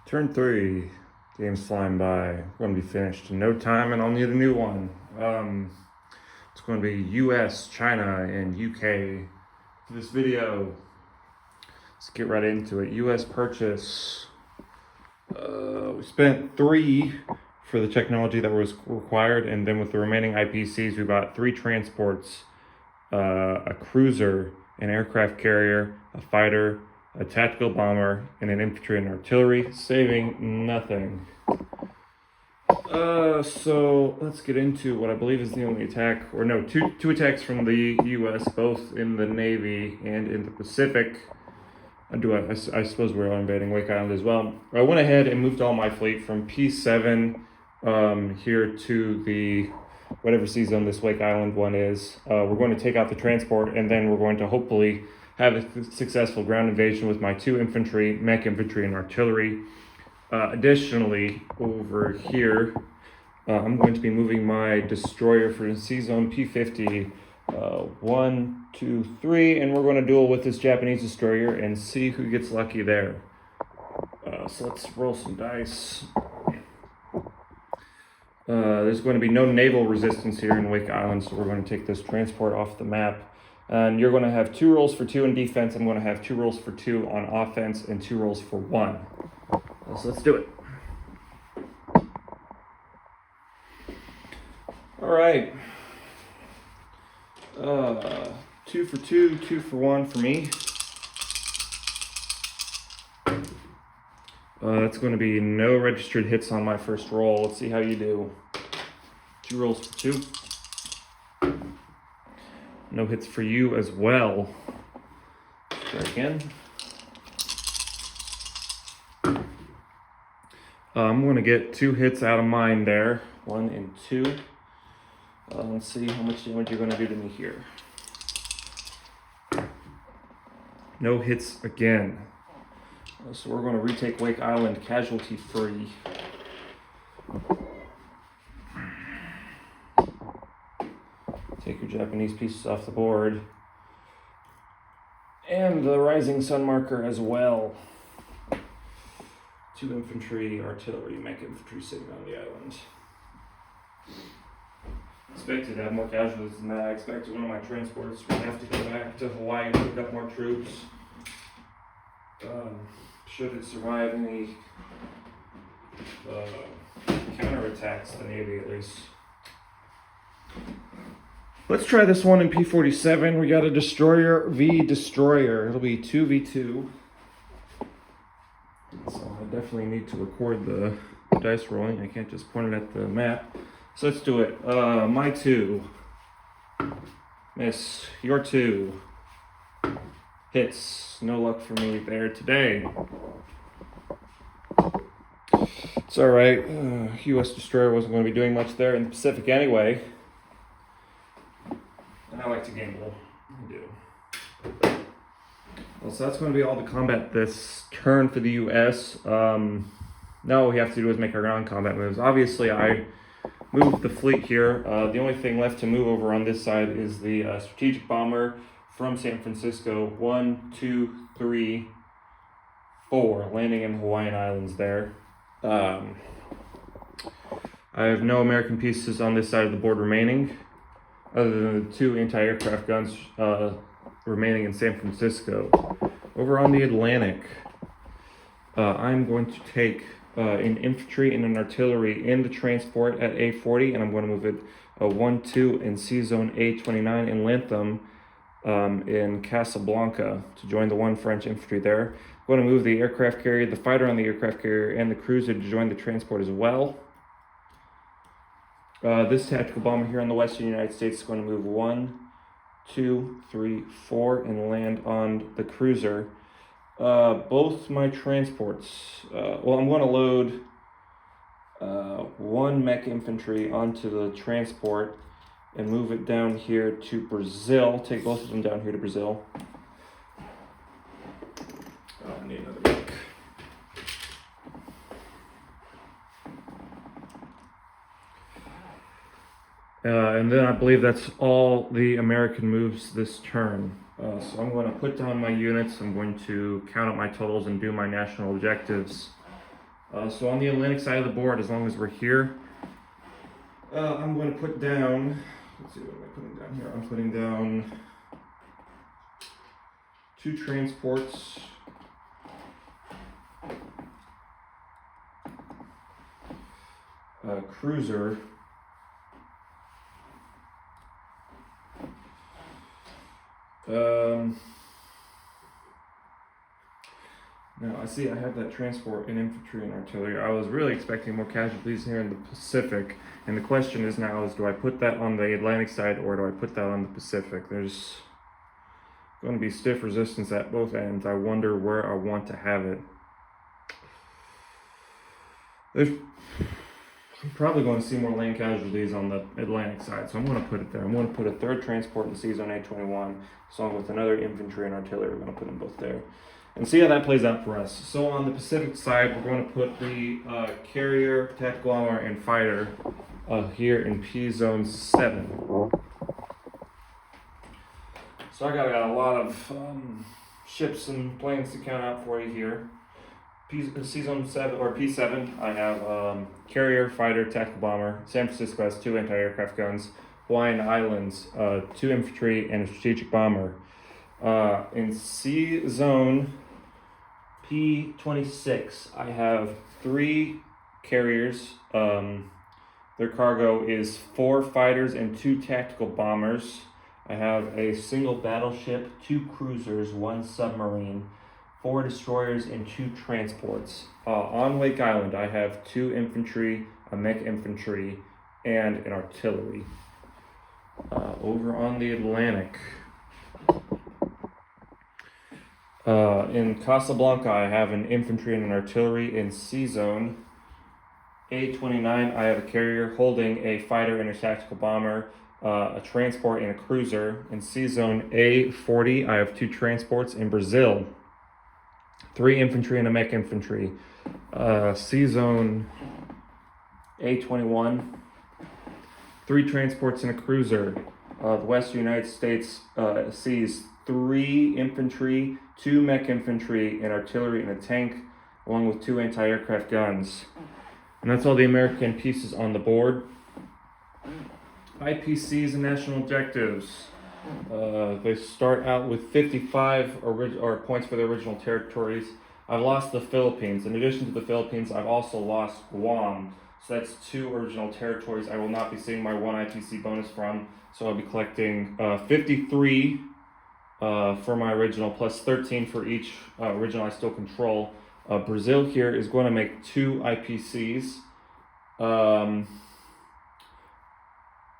Turn 3. Game's flying by. We're going to be finished in no time, and I'll need a new one. It's going to be US, China, and UK for this video. Let's get right into it. US purchase. We spent 3 for the technology that was required, and then with the remaining IPCs, we bought 3 transports, a cruiser, an aircraft carrier, a fighter, a tactical bomber, and an infantry and artillery, saving nothing. So let's get into what I believe is the only attack, or no, two attacks from the U.S., both in the Navy and in the Pacific. I suppose we're invading Wake Island as well. I went ahead and moved all my fleet from P7 here to the whatever sea zone this Wake Island one is. We're going to take out the transport, and then we're going to hopefully have a successful ground invasion with my 2 infantry, mech infantry, and artillery. Additionally, over here, I'm going to be moving my destroyer for the sea zone P50. 1, 2, 3, and we're going to duel with this Japanese destroyer and see who gets lucky there. So let's roll some dice. There's going to be no naval resistance here in Wake Island, so we're going to take this transport off the map. And you're going to have 2 rolls for 2 in defense. I'm going to have 2 rolls for 2 on offense and 2 rolls for 1. So let's do it. All right. 2 for 2, 2 for 1 for me. That's going to be no registered hits on my first roll. Let's see how you do. 2 rolls for 2. No hits for you as well. Try again. I'm going to get 2 hits out of mine there. 1 and 2. Let's see how much damage you're going to do to me here. No hits again. So we're going to retake Wake Island casualty free. Take your Japanese pieces off the board. And the rising sun marker as well. 2 infantry, artillery, mech infantry sitting on the island. Expected to have more casualties than that. I expected one of my transports would have to go back to Hawaii and pick up more troops. Should it survive any counterattacks, the Navy at least. Let's try this one in P47. We got a destroyer v destroyer. It'll be 2v2. So I definitely need to record the dice rolling. I can't just point it at the map. So let's do it. My 2. Miss. Your 2. Hits. No luck for me there today. It's alright. US destroyer wasn't going to be doing much there in the Pacific anyway. And I like to gamble. I do. Well, so that's going to be all the combat this turn for the US. Now what we have to do is make our ground combat moves. Obviously, I moved the fleet here. The only thing left to move over on this side is the strategic bomber from San Francisco. 1, 2, 3, 4, landing in Hawaiian Islands there. I have no American pieces on this side of the board remaining, other than the 2 anti-aircraft guns remaining in San Francisco. Over on the Atlantic, I'm going to take an infantry and an artillery in the transport at A40, and I'm going to move it 1, 2 in Sea Zone A29 in Latham in Casablanca to join the 1 French infantry there. I'm going to move the aircraft carrier, the fighter on the aircraft carrier, and the cruiser to join the transport as well. This tactical bomber here in the western United States is going to move 1, 2, 3, 4 and land on the cruiser. Both my transports, well, I'm going to load 1 mech infantry onto the transport and move it down here to Brazil. Take both of them down here to Brazil. Oh, I need another mech. And then I believe that's all the American moves this turn. So I'm going to put down my units. I'm going to count up my totals and do my national objectives. So on the Atlantic side of the board, as long as we're here, I'm going to put down, let's see, what am I putting down here? I'm putting down 2 transports, a cruiser, now I see I have that transport in infantry and artillery. I was really expecting more casualties here in the Pacific, and the question is now is, do I put that on the Atlantic side or do I put that on the Pacific? There's going to be stiff resistance at both ends. I wonder where I want to have it. I'm probably going to see more land casualties on the Atlantic side, so I'm going to put it there. I'm going to put a 3rd transport in C-Zone 821, along with another infantry and artillery. We're going to put them both there and see how that plays out for us. So on the Pacific side, we're going to put the carrier, tactical bomber, and fighter here in P-Zone 7. So I got a lot of ships and planes to count out for you here. C-Zone 7 or P7, I have carrier, fighter, tactical bomber. San Francisco has 2 anti-aircraft guns. Hawaiian Islands, 2 infantry and a strategic bomber. In C-Zone P26, I have 3 carriers. Their cargo is 4 fighters and 2 tactical bombers. I have a single battleship, 2 cruisers, 1 submarine, 4 destroyers, and 2 transports. On Wake Island, I have 2 infantry, a mech infantry, and an artillery. Over on the Atlantic, in Casablanca, I have an infantry and an artillery. In C-Zone A29, I have a carrier holding a fighter and a tactical bomber, a transport and a cruiser. In C-Zone A40, I have 2 transports. In Brazil, 3 infantry and a mech infantry. C-Zone A21, 3 transports and a cruiser. The Western United States sees 3 infantry, 2 mech infantry, and artillery and a tank, along with 2 anti-aircraft guns. And that's all the American pieces on the board. IPCs and national objectives. They start out with 55 points for the original territories. I've lost the Philippines. In addition to the Philippines, I've also lost Guam. So that's 2 original territories I will not be seeing my 1 IPC bonus from. So I'll be collecting 53 for my original, plus 13 for each original I still control. Brazil here is going to make 2 IPCs.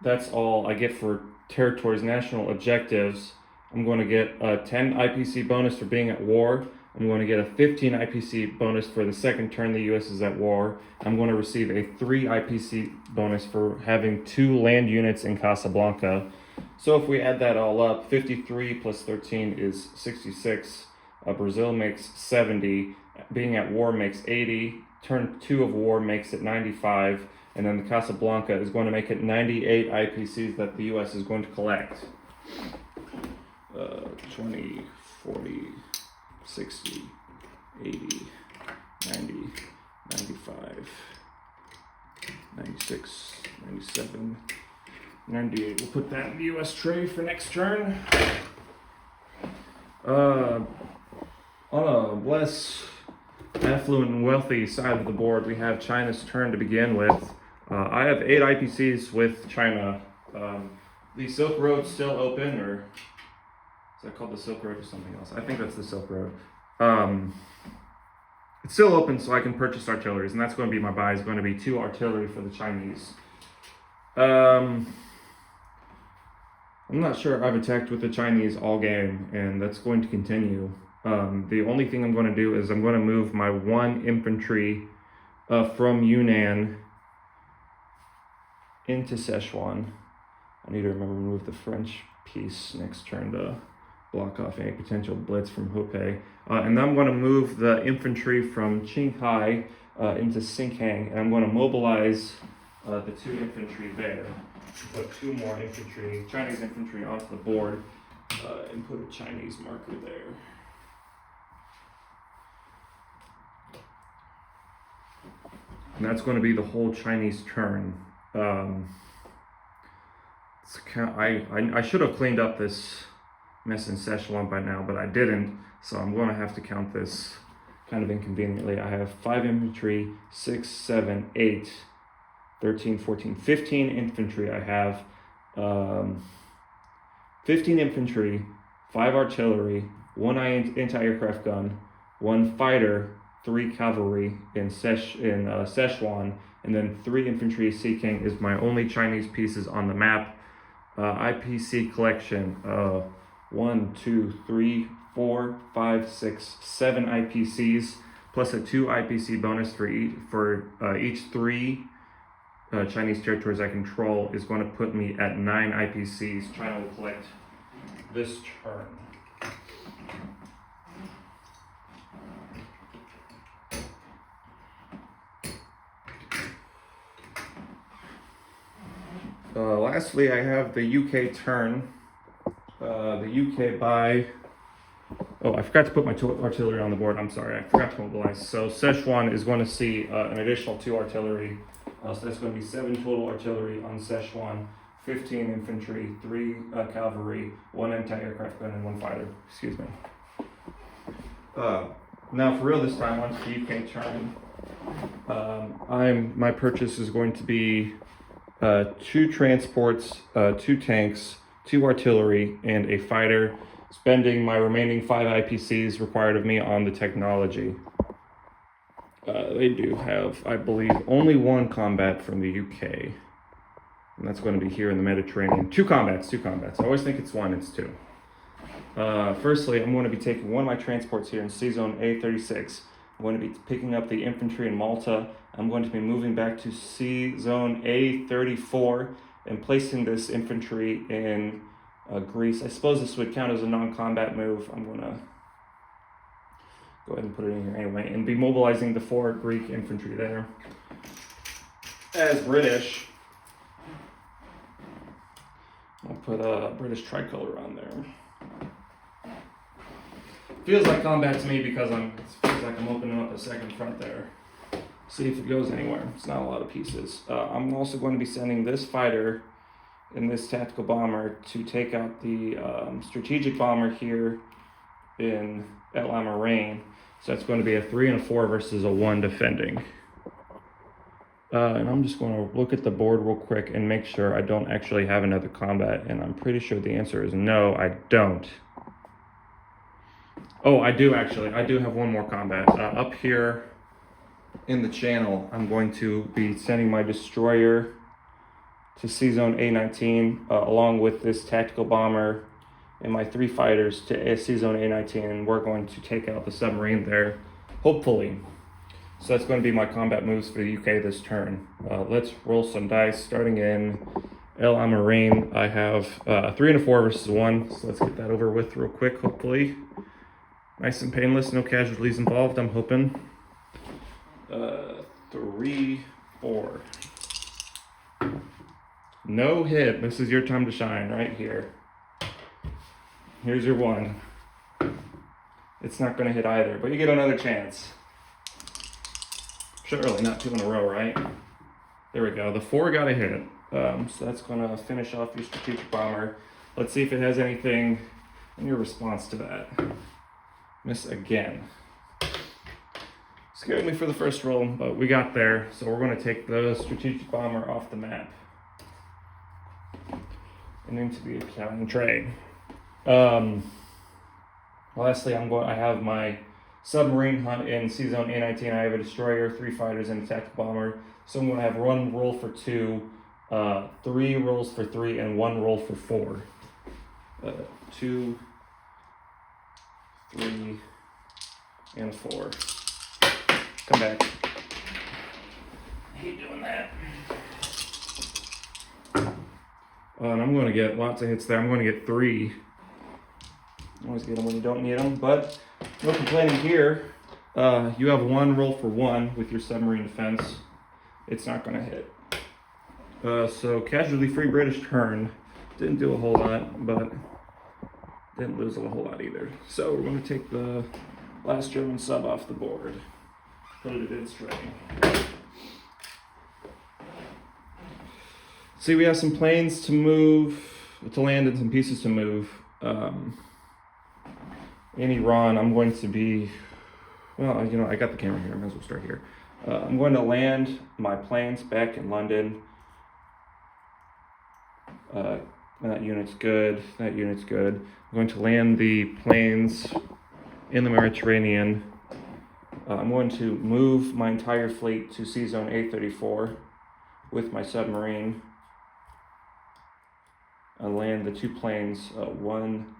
That's all I get for territories, national objectives. I'm going to get a 10 IPC bonus for being at war. I'm going to get a 15 IPC bonus for the second turn the U.S. is at war. I'm going to receive a 3 IPC bonus for having 2 land units in Casablanca. So if we add that all up, 53 plus 13 is 66. Brazil makes 70. Being at war makes 80. Turn 2 of war makes it 95. And then the Casablanca is going to make it 98 IPCs that the U.S. is going to collect. 20, 40, 60, 80, 90, 95, 96, 97, 98. We'll put that in the U.S. tray for next turn. On a less affluent and wealthy side of the board, we have China's turn to begin with. I have 8 IPCs with China. The Silk Road's still open, or is that called the Silk Road or something else? I think that's the Silk Road. It's still open, so I can purchase artilleries, and that's going to be my buy. Is going to be 2 artillery for the Chinese. I'm not sure I've attacked with the Chinese all game, and that's going to continue. The only thing I'm going to do is I'm going to move my 1 infantry from Yunnan into Sichuan. I need to remember to move the French piece next turn to block off any potential blitz from Hopei. And then I'm going to move the infantry from Qinghai into Xinjiang, and I'm going to mobilize the 2 infantry there. Put 2 more infantry, Chinese infantry, onto the board and put a Chinese marker there. and that's going to be the whole Chinese turn. I should have cleaned up this mess in Szechuan by now, but I didn't, so I'm going to have to count this kind of inconveniently. I have 5 infantry, 6, 7, 8, 13, 14, 15 infantry. I have 15 infantry, 5 artillery, 1 anti-aircraft gun, 1 fighter, 3 cavalry in Szechuan, and then 3 infantry. Seeking is my only Chinese pieces on the map. IPC collection, 1, 2, 3, 4, 5, 6, 7 IPCs, plus a 2 IPC bonus for each 3 Chinese territories I control is going to put me at 9 IPCs. China will collect this turn. Lastly, I have the UK turn. The UK by... Oh, I forgot to put my artillery on the board. I'm sorry, I forgot to mobilize. So Szechuan is going to see an additional 2 artillery. So that's going to be 7 total artillery on Szechuan, 15 infantry, 3 cavalry, 1 anti-aircraft gun, and 1 fighter. Excuse me. Now, for real this time, onto the UK turn. My purchase is going to be 2 transports, 2 tanks, 2 artillery, and a fighter, spending my remaining 5 IPCs required of me on the technology. They do have, I believe, only 1 combat from the UK, and that's going to be here in the Mediterranean. 2 combats. I always think it's 1, it's 2. Firstly, I'm going to be taking one of my transports here in C Zone A36. I'm going to be picking up the infantry in Malta. I'm going to be moving back to C Zone A34 and placing this infantry in Greece. I suppose this would count as a non-combat move. I'm going to go ahead and put it in here anyway, and be mobilizing the 4 Greek infantry there. As British, I'll put a British tricolor on there. Feels like combat to me because it feels like I'm opening up a second front there. See if it goes anywhere. It's not a lot of pieces. I'm also going to be sending this fighter and this tactical bomber to take out the strategic bomber here in El Alamein. So that's going to be a 3 and a 4 versus a 1 defending. And I'm just going to look at the board real quick and make sure I don't actually have another combat. And I'm pretty sure the answer is no, I don't. Oh, I do actually. I do have 1 more combat. Up here in the channel, I'm going to be sending my destroyer to C Zone A19 along with this tactical bomber and my 3 fighters to C Zone A19, and we're going to take out the submarine there, hopefully. So that's going to be my combat moves for the UK this turn. Let's roll some dice. Starting in El Alamein, I have 3 and a 4 versus 1, so let's get that over with real quick, hopefully. Nice and painless, no casualties involved, I'm hoping. 3, 4. No hit. This is your time to shine right here. Here's your 1. It's not going to hit either, but you get another chance. Surely not 2 in a row, right? There we go. The 4 got a hit. So that's going to finish off your strategic bomber. Let's see if it has anything in your response to that. Miss again. Scared me for the first roll, but we got there. So we're going to take the strategic bomber off the map and into the Italian trade. Lastly, I have my submarine hunt in C Zone A19. I have a destroyer, 3 fighters, and a tactical bomber. So I'm going to have 1 roll for 2, 3 rolls for 3, and 1 roll for 4. 2, 3, and 4. Come back. I hate doing that. And I'm going to get lots of hits there. I'm going to get 3. You always get them when you don't need them, but no complaining here. You have 1 roll for 1 with your submarine defense. It's not going to hit. So casualty-free British turn. Didn't do a whole lot, but didn't lose a whole lot either. So we're going to take the last German sub off the board. Put it in its tray. See, we have some planes to land, and some pieces to move. In Iran, I'm going to be, well, I got the camera here. I might as well start here. I'm going to land my planes back in London. That unit's good. That unit's good. I'm going to land the planes in the Mediterranean. I'm going to move my entire fleet to Sea Zone A34 with my submarine and land the 2 planes, 1,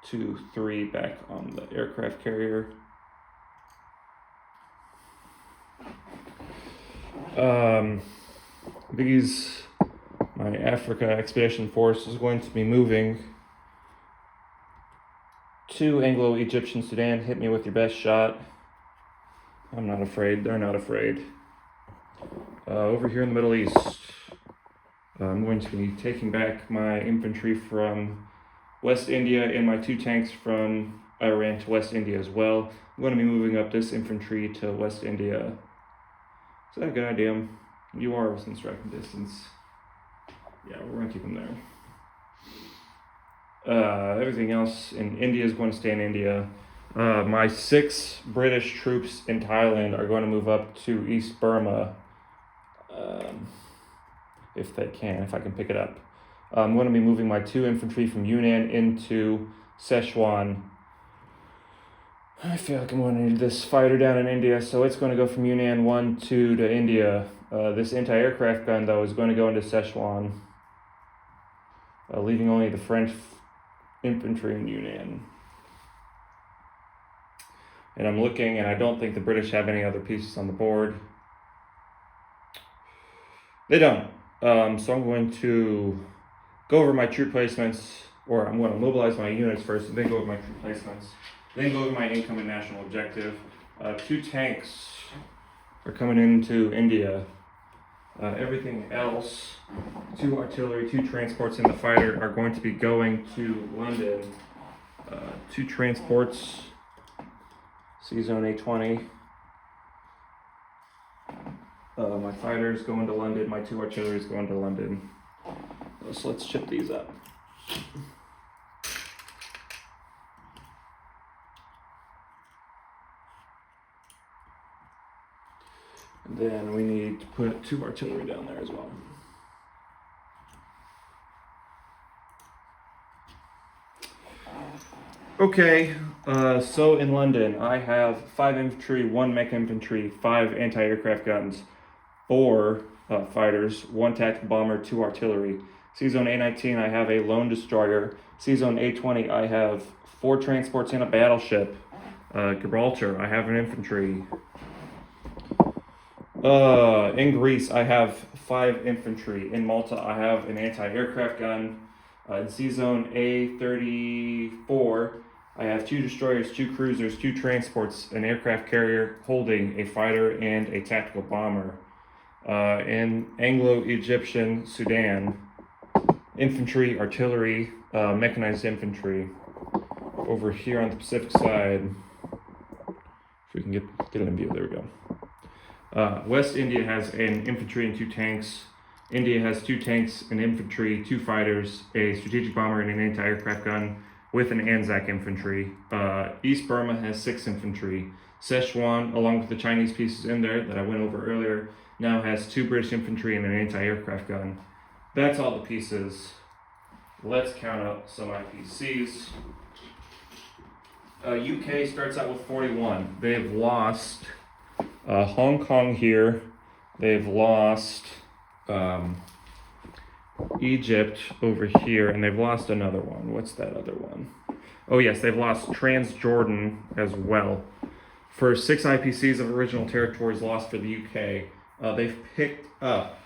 2, 3, back on the aircraft carrier. My Africa Expedition Force is going to be moving to Anglo-Egyptian Sudan. Hit me with your best shot. I'm not afraid. They're not afraid. Over here in the Middle East, I'm going to be taking back my infantry from West India and my 2 tanks from Iran to West India as well. I'm going to be moving up this infantry to West India. Is that a good idea? You are within striking distance. Yeah, we're going to keep them there. Everything else in India is going to stay in India. My 6 British troops in Thailand are going to move up to East Burma, if I can pick it up. I'm going to be moving my 2 infantry from Yunnan into Sichuan. I feel like I'm going to need this fighter down in India, so it's going to go from Yunnan 1, 2 to India. This anti-aircraft gun, though, is going to go into Sichuan, leaving only the French infantry in Yunnan. And I'm looking, and I don't think the British have any other pieces on the board. They don't. So I'm going to go over my troop placements, or I'm going to mobilize my units first, and then go over my troop placements. Then go over my income and national objective. 2 tanks are coming into India. Everything else, 2 artillery, 2 transports, and the fighter are going to be going to London. 2 transports, Sea Zone A20. My fighter's going to London, my 2 artillery's going to London. So let's chip these up. And then we need to put 2 artillery down there as well. Okay, so in London, I have 5 infantry, 1 mech infantry, 5 anti-aircraft guns, 4 fighters, 1 tactical bomber, 2 artillery. Sea Zone A19, I have a lone destroyer. Sea Zone A20, I have 4 transports and a battleship. Gibraltar, I have an infantry. In Greece, I have 5 infantry. In Malta, I have an anti-aircraft gun. In Sea Zone A34, I have 2 destroyers, 2 cruisers, 2 transports, an aircraft carrier holding a fighter and a tactical bomber. In Anglo-Egyptian Sudan, infantry, artillery, mechanized infantry. Over here on the Pacific side, if we can get it in view, there we go. West India has an infantry and 2 tanks. India has 2 tanks, an infantry, 2 fighters, a strategic bomber, and an anti-aircraft gun with an Anzac infantry. East Burma has 6 infantry. Sichuan, along with the Chinese pieces in there that I went over earlier, now has 2 British infantry and an anti-aircraft gun. That's all the pieces. Let's count out some IPCs. UK starts out with 41. They've lost Hong Kong here. They've lost Egypt over here, and they've lost another one. What's that other one? Oh yes, they've lost Transjordan as well. For 6 IPCs of original territories lost for the UK, they've picked up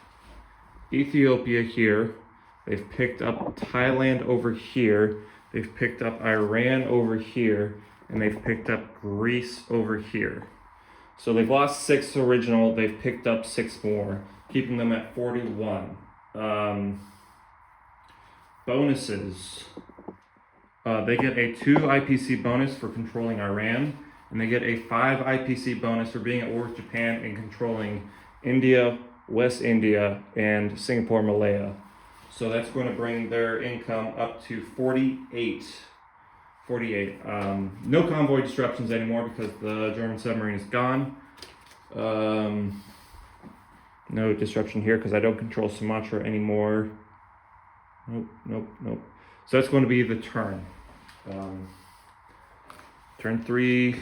Ethiopia here, they've picked up Thailand over here, they've picked up Iran over here, and they've picked up Greece over here. So they've lost 6 original, they've picked up 6 more, keeping them at 41. Bonuses. They get a 2 IPC bonus for controlling Iran, and they get a 5 IPC bonus for being at war with Japan and controlling India, West India, and Singapore, Malaya. So that's going to bring their income up to 48. 48. No convoy disruptions anymore because the German submarine is gone. No disruption here because I don't control Sumatra anymore. Nope. So that's going to be the turn. Turn 3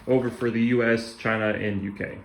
over for the US, China, and UK.